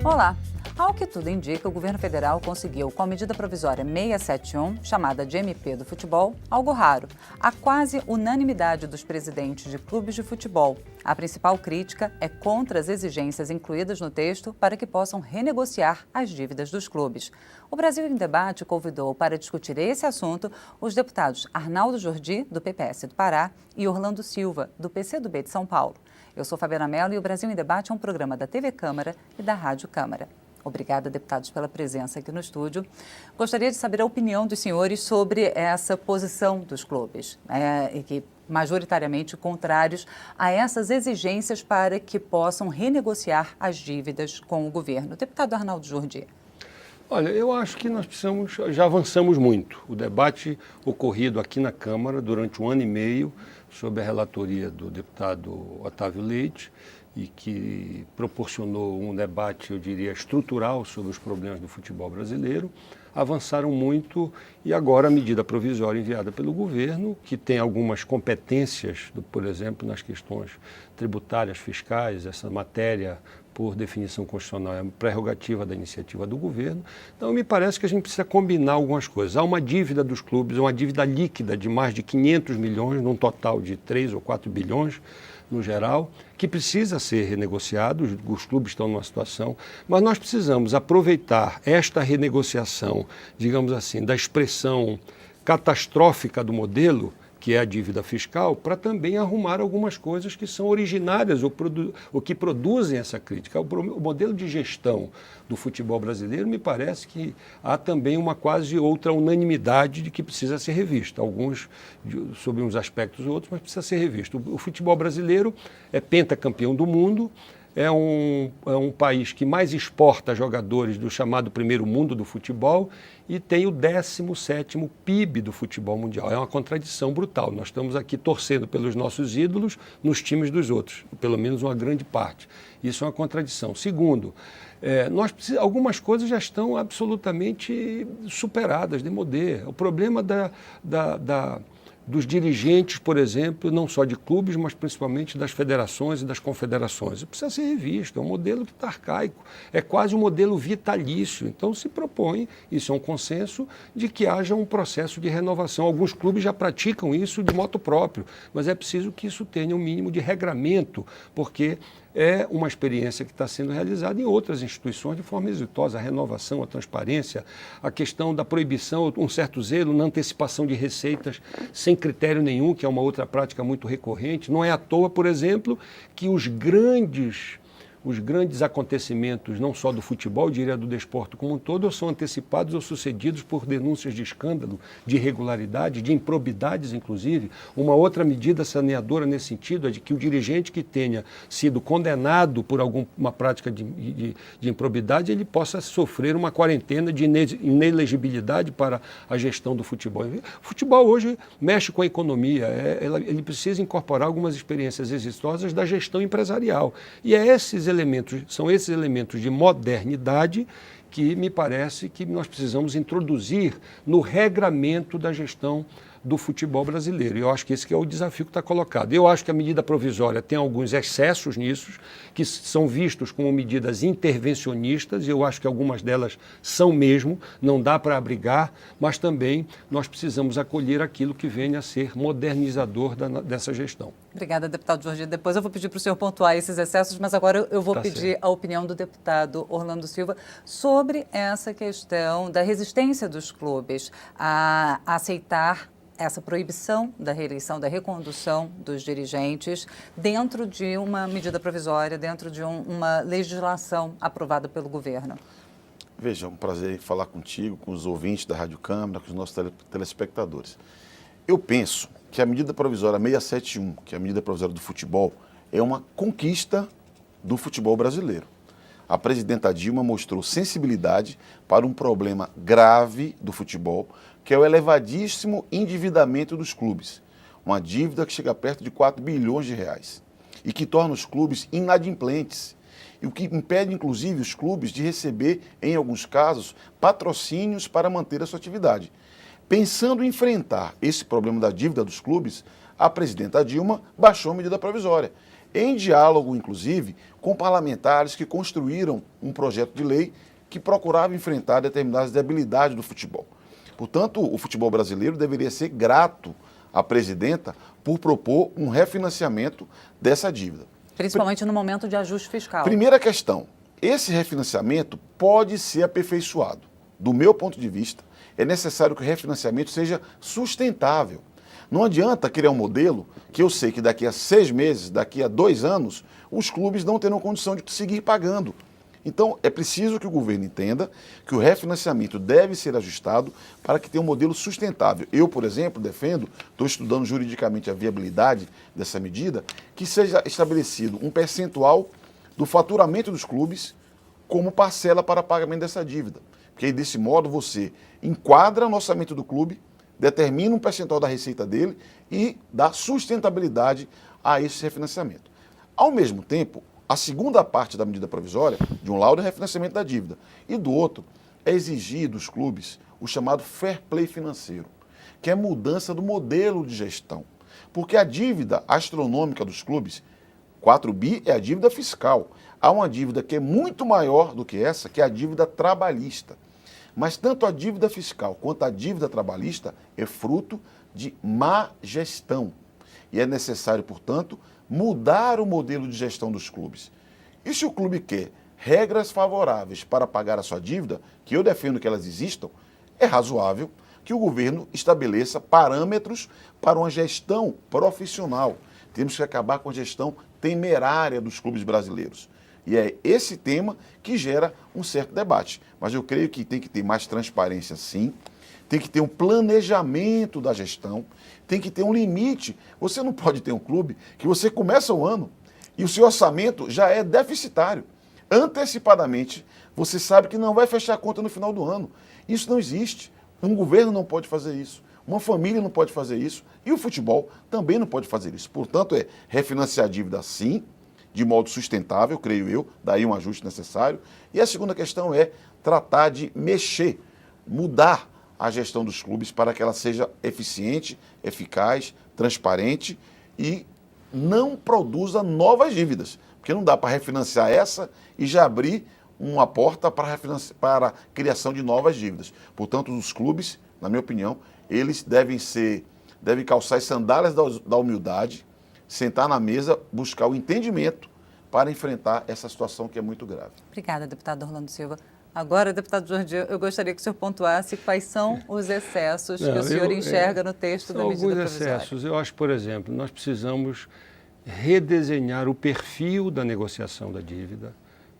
Olá! Ao que tudo indica, o governo federal conseguiu, com a medida provisória 671, chamada de MP do futebol, algo raro: a quase unanimidade dos presidentes de clubes de futebol. A principal crítica é contra as exigências incluídas no texto para que possam renegociar as dívidas dos clubes. O Brasil em Debate convidou para discutir esse assunto os deputados Arnaldo Jordi, do PPS do Pará, e Orlando Silva, do PCdoB de São Paulo. Eu sou Fabiana Mello e o Brasil em Debate é um programa da TV Câmara e da Rádio Câmara. Obrigada, deputados, pela presença aqui no estúdio. Gostaria de saber a opinião dos senhores sobre essa posição dos clubes, e que majoritariamente contrários a essas exigências para que possam renegociar as dívidas com o governo. Deputado Arnaldo Jordi. Olha, eu acho que nós já avançamos muito. O debate ocorrido aqui na Câmara durante 1 ano e meio, sob a relatoria do deputado Otávio Leite, e que proporcionou um debate, eu diria, estrutural sobre os problemas do futebol brasileiro, avançaram muito e agora a medida provisória enviada pelo governo, que tem algumas competências, por exemplo, nas questões tributárias, fiscais, essa matéria, por definição constitucional, é prerrogativa da iniciativa do governo. Então, me parece que a gente precisa combinar algumas coisas. Há uma dívida dos clubes, uma dívida líquida de mais de 500 milhões, num total de 3 ou 4 bilhões, no geral, que precisa ser renegociado, os clubes estão numa situação, mas nós precisamos aproveitar esta renegociação, digamos assim, da expressão catastrófica do modelo, que é a dívida fiscal, para também arrumar algumas coisas que são originárias ou que produzem essa crítica. O modelo de gestão do futebol brasileiro, me parece que há também uma quase outra unanimidade de que precisa ser revisto. Alguns sobre uns aspectos ou outros, mas precisa ser revisto. O futebol brasileiro é pentacampeão do mundo, é um país que mais exporta jogadores do chamado primeiro mundo do futebol e tem o 17º PIB do futebol mundial. É uma contradição brutal. Nós estamos aqui torcendo pelos nossos ídolos nos times dos outros, pelo menos uma grande parte. Isso é uma contradição. Segundo, algumas coisas já estão absolutamente superadas, démodé. O problema dos dirigentes, por exemplo, não só de clubes, mas principalmente das federações e das confederações. Precisa ser revisto, é um modelo que está arcaico, é quase um modelo vitalício. Então se propõe, isso é um consenso, de que haja um processo de renovação. Alguns clubes já praticam isso de moto próprio, mas é preciso que isso tenha um mínimo de regramento, porque é uma experiência que está sendo realizada em outras instituições de forma exitosa. A renovação, a transparência, a questão da proibição, um certo zelo na antecipação de receitas sem critério nenhum, que é uma outra prática muito recorrente. Não é à toa, por exemplo, que os grandes acontecimentos, não só do futebol, eu diria do desporto como um todo, são antecipados ou sucedidos por denúncias de escândalo, de irregularidade, de improbidades, inclusive. Uma outra medida saneadora nesse sentido é de que o dirigente que tenha sido condenado por alguma prática de improbidade, ele possa sofrer uma quarentena de inelegibilidade para a gestão do futebol. O futebol hoje mexe com a economia, ele precisa incorporar algumas experiências exitosas da gestão empresarial. E são esses elementos de modernidade que me parece que nós precisamos introduzir no regramento da gestão do futebol brasileiro. Eu acho que esse que é o desafio que está colocado. Eu acho que a medida provisória tem alguns excessos nisso, que são vistos como medidas intervencionistas, e eu acho que algumas delas são mesmo, não dá para abrigar, mas também nós precisamos acolher aquilo que venha a ser modernizador dessa gestão. Obrigada, deputado Jordi. Depois eu vou pedir para o senhor pontuar esses excessos, mas agora eu vou pedir a opinião do deputado Orlando Silva sobre essa questão da resistência dos clubes a aceitar essa proibição da reeleição, da recondução dos dirigentes dentro de uma medida provisória, dentro de uma legislação aprovada pelo governo. Veja, é um prazer falar contigo, com os ouvintes da Rádio Câmara, com os nossos telespectadores. Eu penso que a medida provisória 671, que é a medida provisória do futebol, é uma conquista do futebol brasileiro. A presidenta Dilma mostrou sensibilidade para um problema grave do futebol, que é o elevadíssimo endividamento dos clubes. Uma dívida que chega perto de 4 bilhões de reais e que torna os clubes inadimplentes. E o que impede, inclusive, os clubes de receber, em alguns casos, patrocínios para manter a sua atividade. Pensando em enfrentar esse problema da dívida dos clubes, a presidenta Dilma baixou a medida provisória, em diálogo, inclusive, com parlamentares que construíram um projeto de lei que procurava enfrentar determinadas debilidades do futebol. Portanto, o futebol brasileiro deveria ser grato à presidenta por propor um refinanciamento dessa dívida. Principalmente no momento de ajuste fiscal. Primeira questão, esse refinanciamento pode ser aperfeiçoado. Do meu ponto de vista, é necessário que o refinanciamento seja sustentável. Não adianta criar um modelo que eu sei que daqui a 6 meses, daqui a 2 anos, os clubes não terão condição de seguir pagando. Então, é preciso que o governo entenda que o refinanciamento deve ser ajustado para que tenha um modelo sustentável. Eu, por exemplo, defendo, estou estudando juridicamente a viabilidade dessa medida, que seja estabelecido um percentual do faturamento dos clubes como parcela para pagamento dessa dívida. Porque aí, desse modo, você enquadra no orçamento do clube, determina um percentual da receita dele e dá sustentabilidade a esse refinanciamento. Ao mesmo tempo, a segunda parte da medida provisória, de um lado, é o refinanciamento da dívida, e do outro, é exigir dos clubes o chamado fair play financeiro, que é a mudança do modelo de gestão. Porque a dívida astronômica dos clubes, 4 bi, é a dívida fiscal. Há uma dívida que é muito maior do que essa, que é a dívida trabalhista. Mas tanto a dívida fiscal quanto a dívida trabalhista é fruto de má gestão. E é necessário, portanto, mudar o modelo de gestão dos clubes. E se o clube quer regras favoráveis para pagar a sua dívida, que eu defendo que elas existam, é razoável que o governo estabeleça parâmetros para uma gestão profissional. Temos que acabar com a gestão temerária dos clubes brasileiros. E é esse tema que gera um certo debate. Mas eu creio que tem que ter mais transparência, sim. Tem que ter um planejamento da gestão, tem que ter um limite. Você não pode ter um clube que você começa o ano e o seu orçamento já é deficitário. Antecipadamente, você sabe que não vai fechar a conta no final do ano. Isso não existe. Um governo não pode fazer isso. Uma família não pode fazer isso. E o futebol também não pode fazer isso. Portanto, é refinanciar a dívida, sim, de modo sustentável, creio eu, daí um ajuste necessário. E a segunda questão é tratar de mexer, mudar a gestão dos clubes para que ela seja eficiente, eficaz, transparente e não produza novas dívidas. Porque não dá para refinanciar essa e já abrir uma porta para a criação de novas dívidas. Portanto, os clubes, na minha opinião, eles devem calçar as sandálias da humildade, sentar na mesa, buscar o entendimento para enfrentar essa situação que é muito grave. Obrigada, deputado Orlando Silva. Agora, deputado Jordi, eu gostaria que o senhor pontuasse quais são os excessos que o senhor enxerga no texto da medida provisória. Alguns excessos. Eu acho, por exemplo, nós precisamos redesenhar o perfil da negociação da dívida.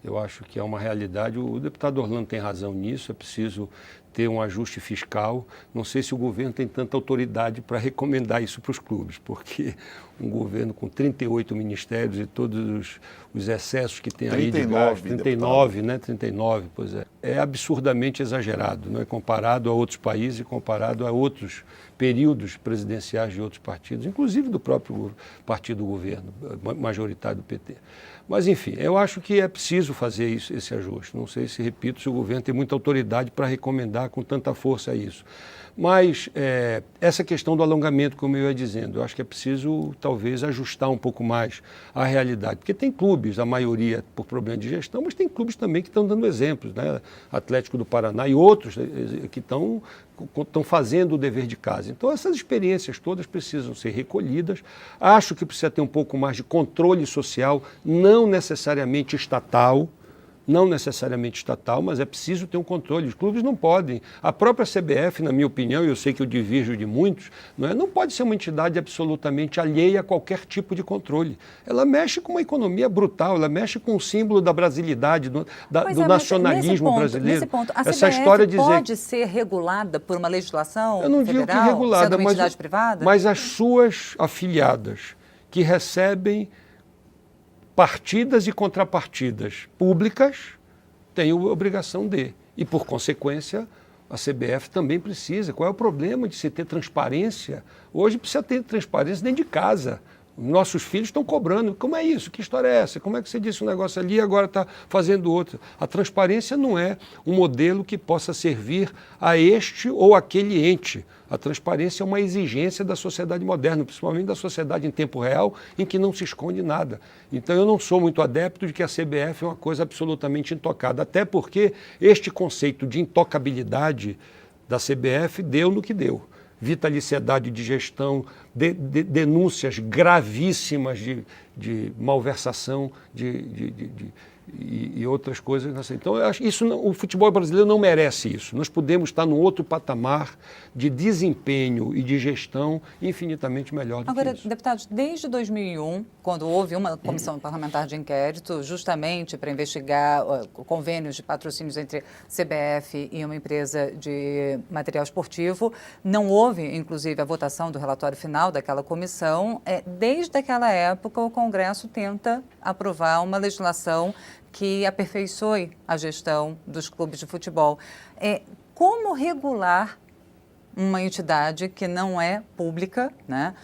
Eu acho que é uma realidade. O deputado Orlando tem razão nisso, é preciso ter um ajuste fiscal. Não sei se o governo tem tanta autoridade para recomendar isso para os clubes, porque um governo com 38 ministérios e todos os excessos que tem aí de gasto, 39, né? 39, pois é. É absurdamente exagerado, não é? Comparado a outros países e comparado a outros períodos presidenciais de outros partidos, inclusive do próprio partido do governo, majoritário do PT. Mas, enfim, eu acho que é preciso fazer esse ajuste. Não sei se, repito, se o governo tem muita autoridade para recomendar com tanta força isso. Mas essa questão do alongamento, como eu ia dizendo, eu acho que é preciso, talvez, ajustar um pouco mais a realidade. Porque tem clubes, a maioria por problema de gestão, mas tem clubes também que estão dando exemplos, né? Atlético do Paraná e outros que estão fazendo o dever de casa. Então, essas experiências todas precisam ser recolhidas. Acho que precisa ter um pouco mais de controle social, não necessariamente estatal, mas é preciso ter um controle. Os clubes não podem. A própria CBF, na minha opinião, e eu sei que eu divirjo de muitos, não pode ser uma entidade absolutamente alheia a qualquer tipo de controle. Ela mexe com uma economia brutal, ela mexe com o símbolo da brasilidade, do nacionalismo brasileiro. Nesse ponto, a Essa CBF história de pode ser regulada por uma legislação eu não federal, digo que regulada, sendo uma entidade privada? Mas as suas afiliadas que recebem partidas e contrapartidas públicas têm a obrigação de. E, por consequência, a CBF também precisa. Qual é o problema de se ter transparência? Hoje precisa ter transparência dentro de casa. Nossos filhos estão cobrando. Como é isso? Que história é essa? Como é que você disse um negócio ali e agora está fazendo outro? A transparência não é um modelo que possa servir a este ou aquele ente. A transparência é uma exigência da sociedade moderna, principalmente da sociedade em tempo real, em que não se esconde nada. Então eu não sou muito adepto de que a CBF é uma coisa absolutamente intocada, até porque este conceito de intocabilidade da CBF deu no que deu. Vitaliciedade de gestão, denúncias gravíssimas de malversação e outras coisas. Assim. Então, eu acho isso o futebol brasileiro não merece isso. Nós podemos estar num outro patamar de desempenho e de gestão infinitamente melhor do Agora, que isso. deputados, desde 2001, quando houve uma comissão parlamentar de inquérito, justamente para investigar convênios de patrocínios entre CBF e uma empresa de material esportivo, não houve, inclusive, a votação do relatório final daquela comissão. Desde aquela época, o Congresso tenta aprovar uma legislação que aperfeiçoe a gestão dos clubes de futebol. Como regular uma entidade que não é pública, né?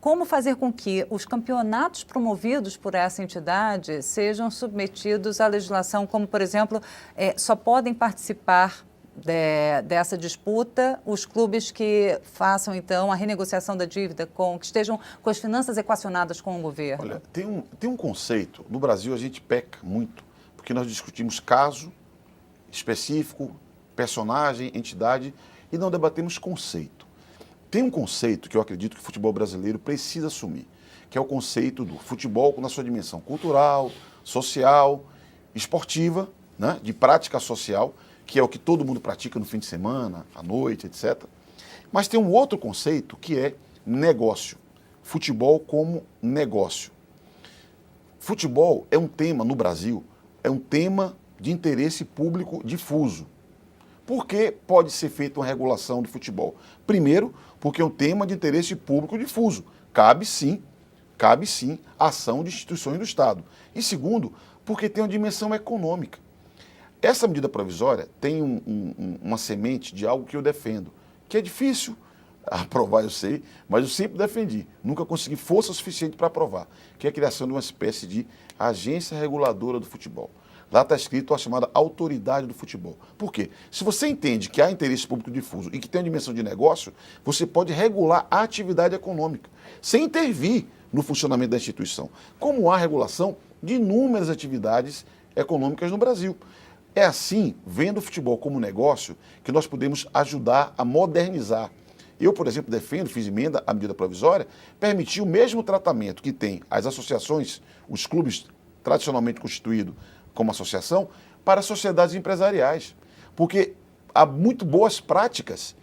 Como fazer com que os campeonatos promovidos por essa entidade sejam submetidos à legislação, como, por exemplo, só podem participar dessa disputa os clubes que façam, então, a renegociação da dívida, que estejam com as finanças equacionadas com o governo? Olha, tem um conceito, no Brasil a gente peca muito, porque nós discutimos caso específico, personagem, entidade, e não debatemos conceito. Tem um conceito que eu acredito que o futebol brasileiro precisa assumir, que é o conceito do futebol na sua dimensão cultural, social, esportiva, né, de prática social, que é o que todo mundo pratica no fim de semana, à noite, etc. Mas tem um outro conceito que é negócio. Futebol como negócio. Futebol é um tema no Brasil, é um tema de interesse público difuso. Por que pode ser feita uma regulação do futebol? Primeiro, porque é um tema de interesse público difuso. Cabe sim a ação de instituições do Estado. E segundo, porque tem uma dimensão econômica. Essa medida provisória tem uma semente de algo que eu defendo, que é difícil aprovar, eu sei, mas eu sempre defendi. Nunca consegui força suficiente para aprovar, que é a criação de uma espécie de agência reguladora do futebol. Lá está escrito a chamada autoridade do futebol. Por quê? Se você entende que há interesse público difuso e que tem uma dimensão de negócio, você pode regular a atividade econômica, sem intervir no funcionamento da instituição, como há regulação de inúmeras atividades econômicas no Brasil. É assim, vendo o futebol como negócio, que nós podemos ajudar a modernizar. Eu, por exemplo, fiz emenda à medida provisória, permitir o mesmo tratamento que tem as associações, os clubes tradicionalmente constituídos como associação, para sociedades empresariais. Porque há muito boas práticas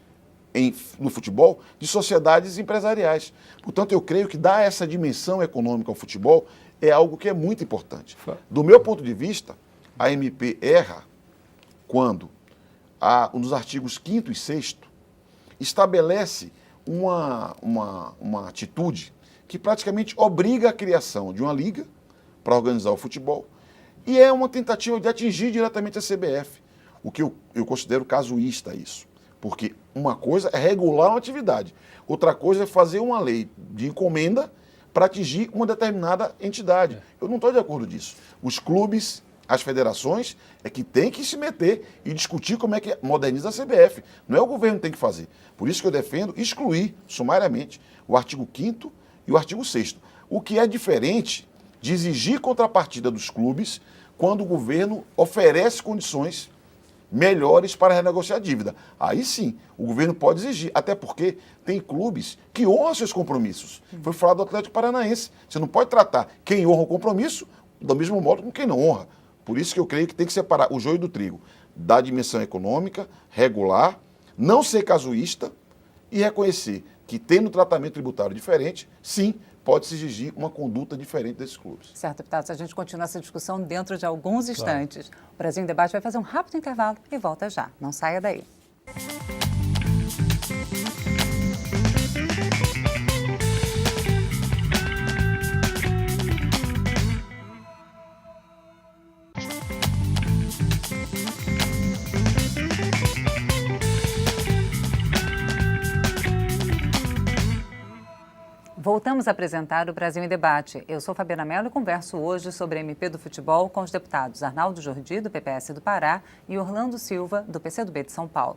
no futebol de sociedades empresariais. Portanto, eu creio que dar essa dimensão econômica ao futebol é algo que é muito importante. Do meu ponto de vista, a MP erra quando, nos artigos 5º e 6º, estabelece uma atitude que praticamente obriga a criação de uma liga para organizar o futebol e é uma tentativa de atingir diretamente a CBF, o que eu considero casuísta isso. Porque uma coisa é regular uma atividade, outra coisa é fazer uma lei de encomenda para atingir uma determinada entidade. Eu não estou de acordo disso. Os clubes, as federações é que tem que se meter e discutir como é que moderniza a CBF. Não é o governo que tem que fazer. Por isso que eu defendo excluir sumariamente o artigo 5º e o artigo 6º. O que é diferente de exigir contrapartida dos clubes quando o governo oferece condições melhores para renegociar a dívida. Aí sim, o governo pode exigir, até porque tem clubes que honram seus compromissos. Foi falado do Atlético Paranaense. Você não pode tratar quem honra o compromisso do mesmo modo com quem não honra. Por isso que eu creio que tem que separar o joio do trigo da dimensão econômica, regular, não ser casuísta e reconhecer que, tendo tratamento tributário diferente, sim, pode-se exigir uma conduta diferente desses clubes. Certo, deputados. A gente continua essa discussão dentro de alguns instantes. Claro. O Brasil em Debate vai fazer um rápido intervalo e volta já. Não saia daí. Voltamos a apresentar o Brasil em Debate. Eu sou Fabiana Mello e converso hoje sobre a MP do futebol com os deputados Arnaldo Jordi, do PPS do Pará, e Orlando Silva, do PCdoB de São Paulo.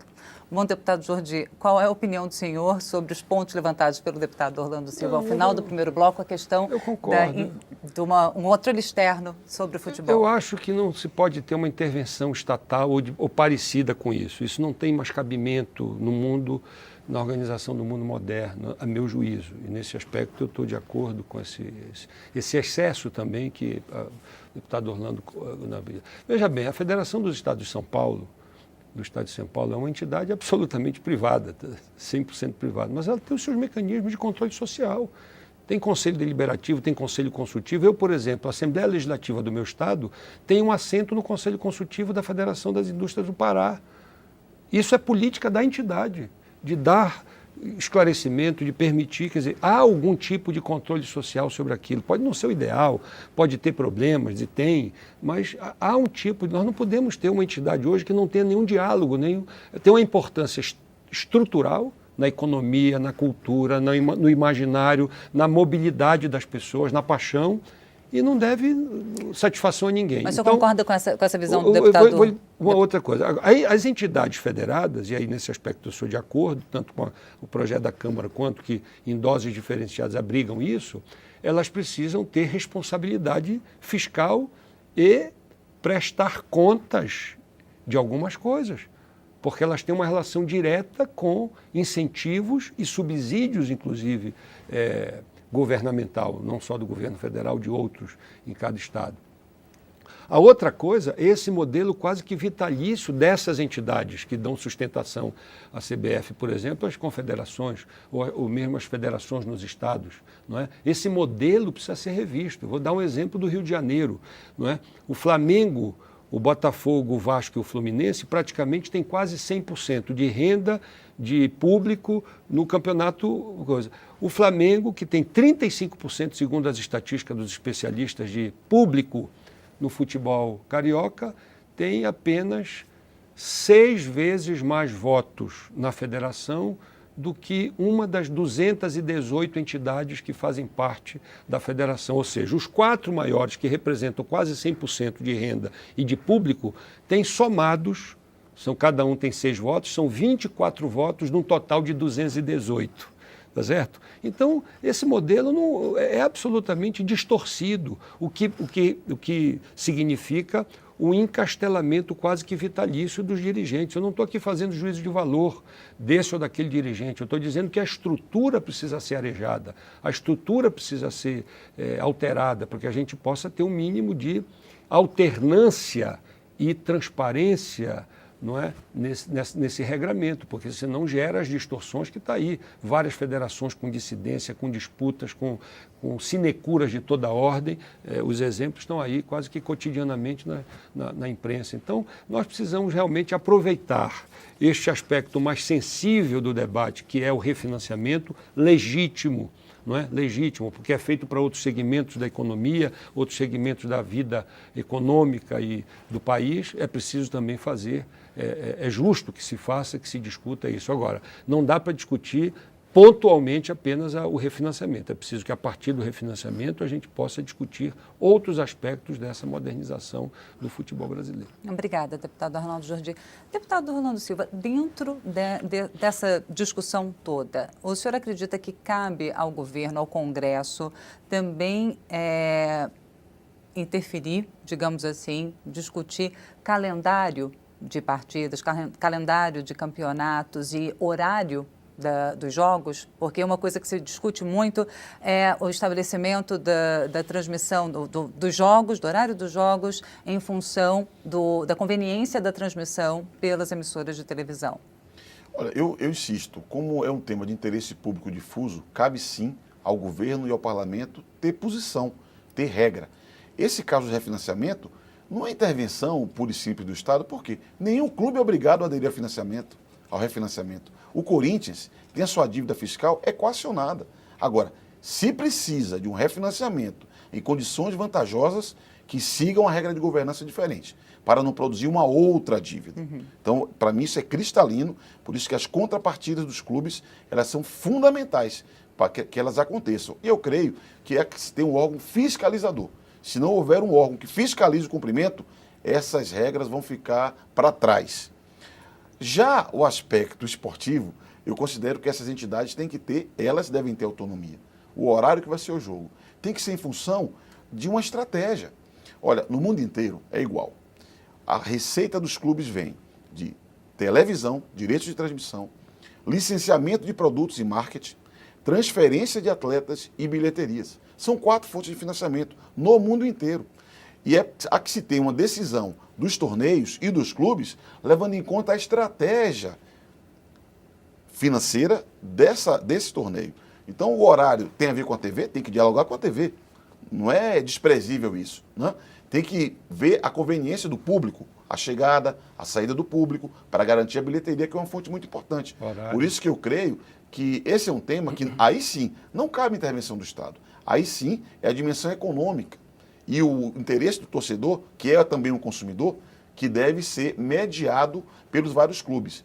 Bom, deputado Jordi, qual é a opinião do senhor sobre os pontos levantados pelo deputado Orlando Silva ao final do primeiro bloco, a questão de um controle externo sobre o futebol? Eu acho que não se pode ter uma intervenção estatal ou parecida com isso. Isso não tem mais cabimento no mundo, na organização do mundo moderno, a meu juízo. E nesse aspecto eu estou de acordo com esse excesso também que o deputado Orlando... Veja bem, a Federação dos Estados de São Paulo, do Estado de São Paulo, é uma entidade absolutamente privada, 100% privada, mas ela tem os seus mecanismos de controle social. Tem conselho deliberativo, tem conselho consultivo. Eu, por exemplo, a Assembleia Legislativa do meu estado tem um assento no conselho consultivo da Federação das Indústrias do Pará. Isso é política da entidade, de dar esclarecimento, de permitir, quer dizer, há algum tipo de controle social sobre aquilo. Pode não ser o ideal, pode ter problemas, e tem, mas há um tipo, nós não podemos ter uma entidade hoje que não tenha nenhum diálogo, tem uma importância estrutural na economia, na cultura, no imaginário, na mobilidade das pessoas, na paixão, e não deve satisfação a ninguém. Mas o senhor concorda com essa visão do deputado? Uma outra coisa. Aí, as entidades federadas, e aí nesse aspecto eu sou de acordo, tanto com o projeto da Câmara quanto que em doses diferenciadas abrigam isso, elas precisam ter responsabilidade fiscal e prestar contas de algumas coisas, porque elas têm uma relação direta com incentivos e subsídios, inclusive, governamental, não só do governo federal, de outros em cada estado. A outra coisa, esse modelo quase que vitalício dessas entidades que dão sustentação à CBF, por exemplo, as confederações, ou mesmo as federações nos estados, não é? Esse modelo precisa ser revisto. Eu vou dar um exemplo do Rio de Janeiro, não é? O Flamengo, o Botafogo, o Vasco e o Fluminense praticamente têm quase 100% de renda de público no campeonato. O Flamengo, que tem 35%, segundo as estatísticas dos especialistas, de público no futebol carioca, tem apenas 6 vezes mais votos na federação do que uma das 218 entidades que fazem parte da federação. Ou seja, os 4 maiores, que representam quase 100% de renda e de público, têm somados, cada um tem 6 votos, são 24 votos num total de 218. Tá certo? Então, esse modelo é absolutamente distorcido, o que significa o encastelamento quase que vitalício dos dirigentes. Eu não estou aqui fazendo juízo de valor desse ou daquele dirigente, eu estou dizendo que a estrutura precisa ser arejada, a estrutura precisa ser alterada, para que a gente possa ter um mínimo de alternância e transparência, não é? Nesse regramento, porque senão gera as distorções que está aí. Várias federações com dissidência, com disputas, com sinecuras de toda ordem. Os exemplos estão aí quase que cotidianamente na imprensa. Então, nós precisamos realmente aproveitar este aspecto mais sensível do debate, que é o refinanciamento legítimo, não é? Legítimo, porque é feito para outros segmentos da economia, outros segmentos da vida econômica e do país. É preciso também fazer, é justo que se faça, que se discuta isso. Agora, não dá para discutir pontualmente apenas o refinanciamento. É preciso que a partir do refinanciamento a gente possa discutir outros aspectos dessa modernização do futebol brasileiro. Obrigada, deputado Arnaldo Jordi. Deputado Orlando Silva, dentro dessa discussão toda, o senhor acredita que cabe ao governo, ao Congresso, também interferir, digamos assim, discutir calendário de partidas, calendário de campeonatos e horário dos jogos? Porque uma coisa que se discute muito é o estabelecimento da transmissão dos jogos, do horário dos jogos, em função da conveniência da transmissão pelas emissoras de televisão. Olha, eu insisto, como é um tema de interesse público difuso, cabe sim ao governo e ao parlamento ter posição, ter regra. Esse caso de refinanciamento não é intervenção pura e simples do Estado, porque nenhum clube é obrigado a aderir ao refinanciamento. O Corinthians tem a sua dívida fiscal equacionada. Agora, se precisa de um refinanciamento em condições vantajosas, que sigam a regra de governança diferente, para não produzir uma outra dívida. Então, para mim, isso é cristalino, por isso que as contrapartidas dos clubes, elas são fundamentais para que elas aconteçam. E eu creio que é que se tem um órgão fiscalizador. Se não houver um órgão que fiscalize o cumprimento, essas regras vão ficar para trás. Já o aspecto esportivo, eu considero que essas entidades elas devem ter autonomia. O horário que vai ser o jogo tem que ser em função de uma estratégia. Olha, no mundo inteiro é igual. A receita dos clubes vem de televisão, direitos de transmissão, licenciamento de produtos e marketing, transferência de atletas e bilheterias. São 4 fontes de financiamento no mundo inteiro. E há que se ter uma decisão dos torneios e dos clubes, levando em conta a estratégia financeira desse torneio. Então, o horário tem a ver com a TV? Tem que dialogar com a TV. Não é desprezível isso, né? Tem que ver a conveniência do público, a chegada, a saída do público, para garantir a bilheteria, que é uma fonte muito importante. Horário. Por isso que eu creio que esse é um tema que, aí sim, não cabe intervenção do Estado. Aí sim, é a dimensão econômica. E o interesse do torcedor, que é também um consumidor, que deve ser mediado pelos vários clubes.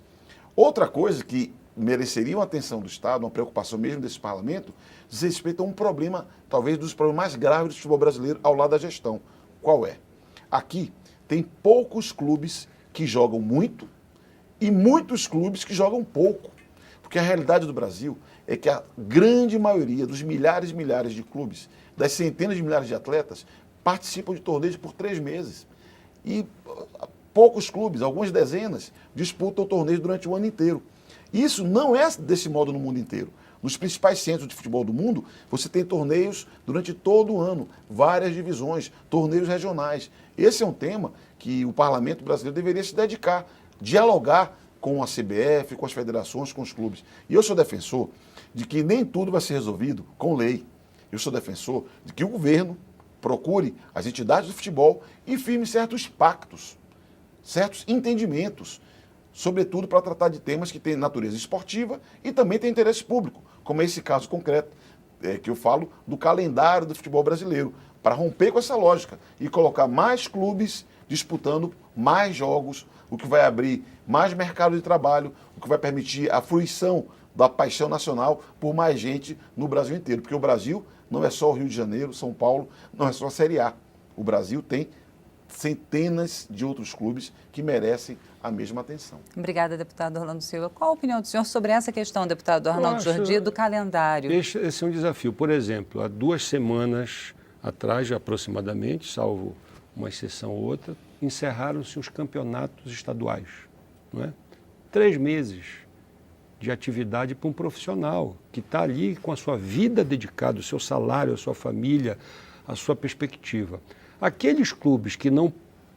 Outra coisa que mereceria uma atenção do Estado, uma preocupação mesmo desse parlamento, diz respeito a um problema, talvez dos problemas mais graves do futebol brasileiro ao lado da gestão. Qual é? Aqui tem poucos clubes que jogam muito e muitos clubes que jogam pouco. Porque a realidade do Brasil é que a grande maioria dos milhares e milhares de clubes, das centenas de milhares de atletas, participam de torneios por 3 meses. E poucos clubes, algumas dezenas, disputam torneios durante o ano inteiro. Isso não é desse modo no mundo inteiro. Nos principais centros de futebol do mundo, você tem torneios durante todo o ano, várias divisões, torneios regionais. Esse é um tema que o parlamento brasileiro deveria se dedicar, dialogar com a CBF, com as federações, com os clubes. E eu sou defensor de que nem tudo vai ser resolvido com lei. Eu sou defensor de que o governo procure as entidades do futebol e firme certos pactos, certos entendimentos, sobretudo para tratar de temas que têm natureza esportiva e também têm interesse público, como é esse caso concreto que eu falo do calendário do futebol brasileiro, para romper com essa lógica e colocar mais clubes disputando mais jogos, o que vai abrir mais mercado de trabalho, o que vai permitir a fruição da paixão nacional por mais gente no Brasil inteiro. Porque o Brasil não é só o Rio de Janeiro, São Paulo, não é só a Série A. O Brasil tem centenas de outros clubes que merecem a mesma atenção. Obrigada, deputado Orlando Silva. Qual a opinião do senhor sobre essa questão, deputado Arnaldo Jordi, do calendário? Esse é um desafio. Por exemplo, há 2 semanas atrás, aproximadamente, salvo uma exceção ou outra, encerraram-se os campeonatos estaduais. Não é? 3 meses de atividade para um profissional que está ali com a sua vida dedicada, o seu salário, a sua família, a sua perspectiva. Aqueles clubes que não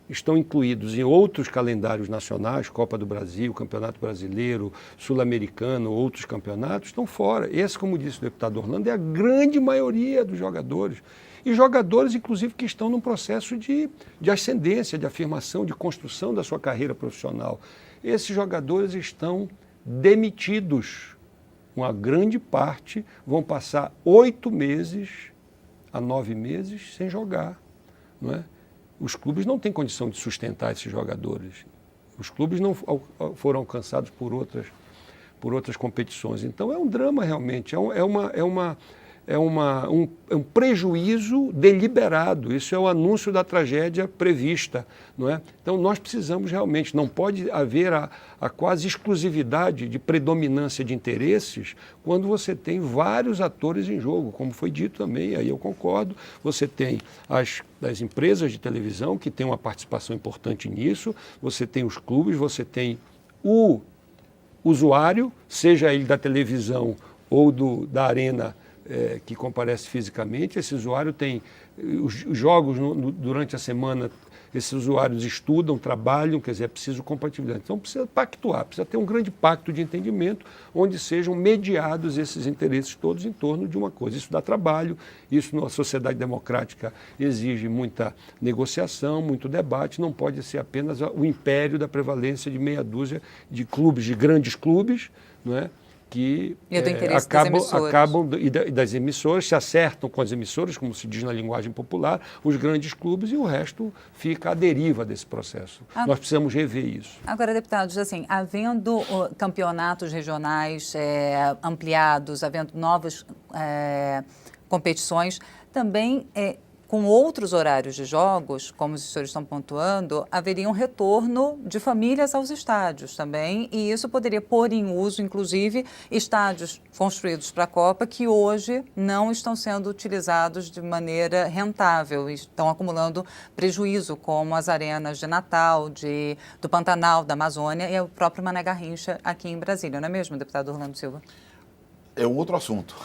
estão incluídos em outros calendários nacionais, Copa do Brasil, Campeonato Brasileiro, Sul-Americano, outros campeonatos, estão fora. Esse, como disse o deputado Orlando, é a grande maioria dos jogadores. E jogadores, inclusive, que estão num processo de ascendência, de afirmação, de construção da sua carreira profissional. Esses jogadores estão demitidos. Uma grande parte vão passar 8 meses a 9 meses sem jogar. Não é? Os clubes não têm condição de sustentar esses jogadores. Os clubes não foram alcançados por outras competições. Então é um drama realmente, é um prejuízo deliberado. Isso é o anúncio da tragédia prevista. Não é? Então nós precisamos realmente, não pode haver a quase exclusividade de predominância de interesses quando você tem vários atores em jogo, como foi dito também, aí eu concordo. Você tem as empresas de televisão que têm uma participação importante nisso, você tem os clubes, você tem o usuário, seja ele da televisão ou da arena, que comparece fisicamente. Esse usuário tem os jogos durante a semana, esses usuários estudam, trabalham, quer dizer, é preciso compatibilidade. Então precisa pactuar, precisa ter um grande pacto de entendimento onde sejam mediados esses interesses todos em torno de uma coisa. Isso dá trabalho, isso numa sociedade democrática exige muita negociação, muito debate, não pode ser apenas o império da prevalência de meia dúzia de clubes, de grandes clubes, não é? que E do interesse das emissoras. e das emissoras, se acertam com as emissoras, como se diz na linguagem popular, os grandes clubes, e o resto fica à deriva desse processo. Nós precisamos rever isso. Agora, deputados, assim, havendo campeonatos regionais ampliados, havendo novas competições, também com outros horários de jogos, como os senhores estão pontuando, haveria um retorno de famílias aos estádios também, e isso poderia pôr em uso, inclusive, estádios construídos para a Copa que hoje não estão sendo utilizados de maneira rentável, estão acumulando prejuízo, como as arenas de Natal, do Pantanal, da Amazônia e o próprio Mané Garrincha aqui em Brasília, não é mesmo, deputado Orlando Silva? É um outro assunto.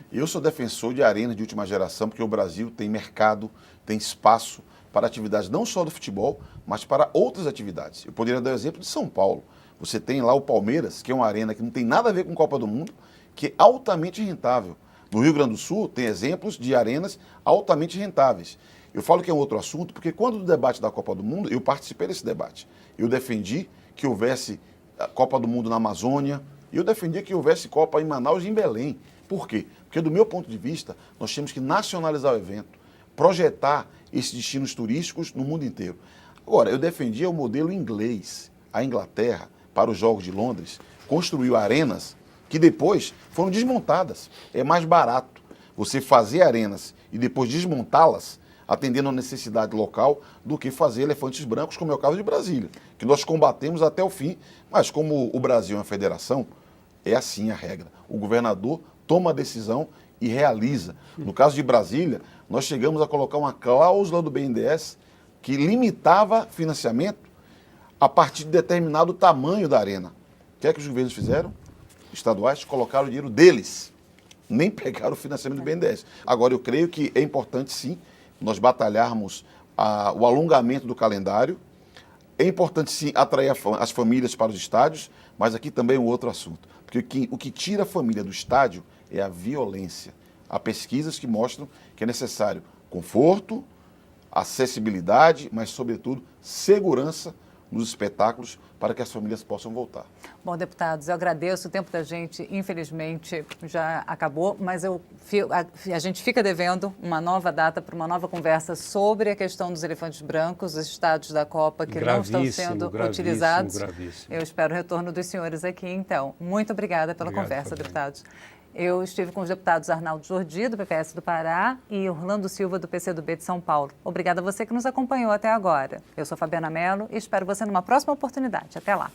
Eu sou defensor de arenas de última geração, porque o Brasil tem mercado, tem espaço para atividades não só do futebol, mas para outras atividades. Eu poderia dar o exemplo de São Paulo. Você tem lá o Palmeiras, que é uma arena que não tem nada a ver com Copa do Mundo, que é altamente rentável. No Rio Grande do Sul, tem exemplos de arenas altamente rentáveis. Eu falo que é um outro assunto, porque quando do debate da Copa do Mundo, eu participei desse debate. Eu defendi que houvesse a Copa do Mundo na Amazônia, eu defendi que houvesse Copa em Manaus e em Belém. Por quê? Porque, do meu ponto de vista, nós temos que nacionalizar o evento, projetar esses destinos turísticos no mundo inteiro. Agora, eu defendia o modelo inglês. A Inglaterra, para os Jogos de Londres, construiu arenas que depois foram desmontadas. É mais barato você fazer arenas e depois desmontá-las, atendendo a necessidade local, do que fazer elefantes brancos, como é o caso de Brasília, que nós combatemos até o fim, mas como o Brasil é uma federação, é assim a regra. O governador toma a decisão e realiza. No caso de Brasília, nós chegamos a colocar uma cláusula do BNDES que limitava financiamento a partir de determinado tamanho da arena. O que é que os governos fizeram? Estaduais colocaram o dinheiro deles, nem pegaram o financiamento do BNDES. Agora, eu creio que é importante, sim, nós batalharmos o alongamento do calendário. É importante, sim, atrair as famílias para os estádios, mas aqui também é um outro assunto. Porque o que tira a família do estádio é a violência. Há pesquisas que mostram que é necessário conforto, acessibilidade, mas, sobretudo, segurança nos espetáculos para que as famílias possam voltar. Bom, deputados, eu agradeço. O tempo da gente, infelizmente, já acabou, mas a gente fica devendo uma nova data para uma nova conversa sobre a questão dos elefantes brancos, os estádios da Copa que não estão sendo utilizados. Gravíssimo. Eu espero o retorno dos senhores aqui, então. Muito obrigada pela conversa, deputados. Eu estive com os deputados Arnaldo Jordi, do PPS do Pará, e Orlando Silva, do PCdoB de São Paulo. Obrigada a você que nos acompanhou até agora. Eu sou Fabiana Mello e espero você numa próxima oportunidade. Até lá.